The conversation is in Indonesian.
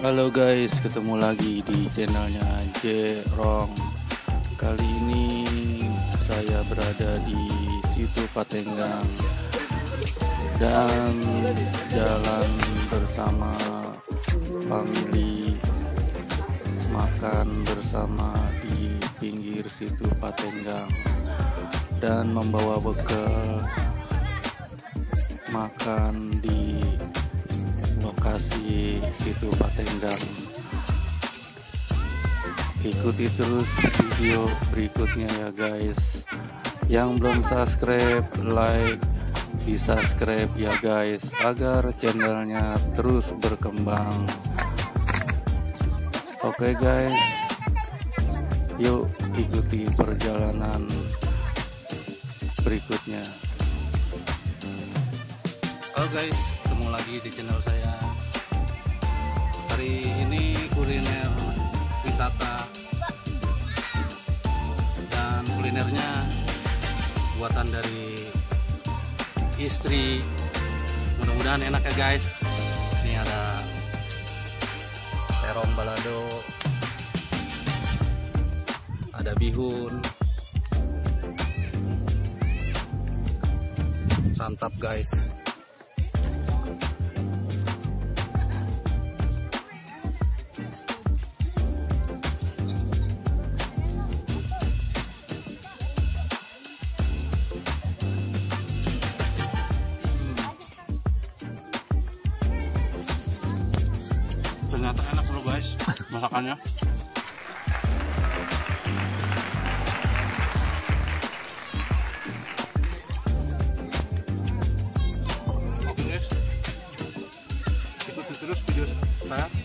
Halo guys, ketemu lagi di channelnya Jerong. Kali ini saya berada di situ Patenggang dan jalan bersama family, makan bersama di pinggir situ Patenggang dan membawa bekal makan di lokasi situ Patenggang. Ikuti terus video berikutnya ya guys. Yang belum subscribe, like, di subscribe ya guys, agar channelnya terus berkembang. Oke guys, yuk ikuti perjalanan berikutnya. Halo guys, ketemu lagi di channel saya. Hari ini kuliner wisata, dan kulinernya buatan dari istri. Mudah-mudahan enak ya guys. Ini ada terong balado, ada bihun, santap guys. Ternyata enak loh guys masakannya. Oke guys, ikuti terus video saya.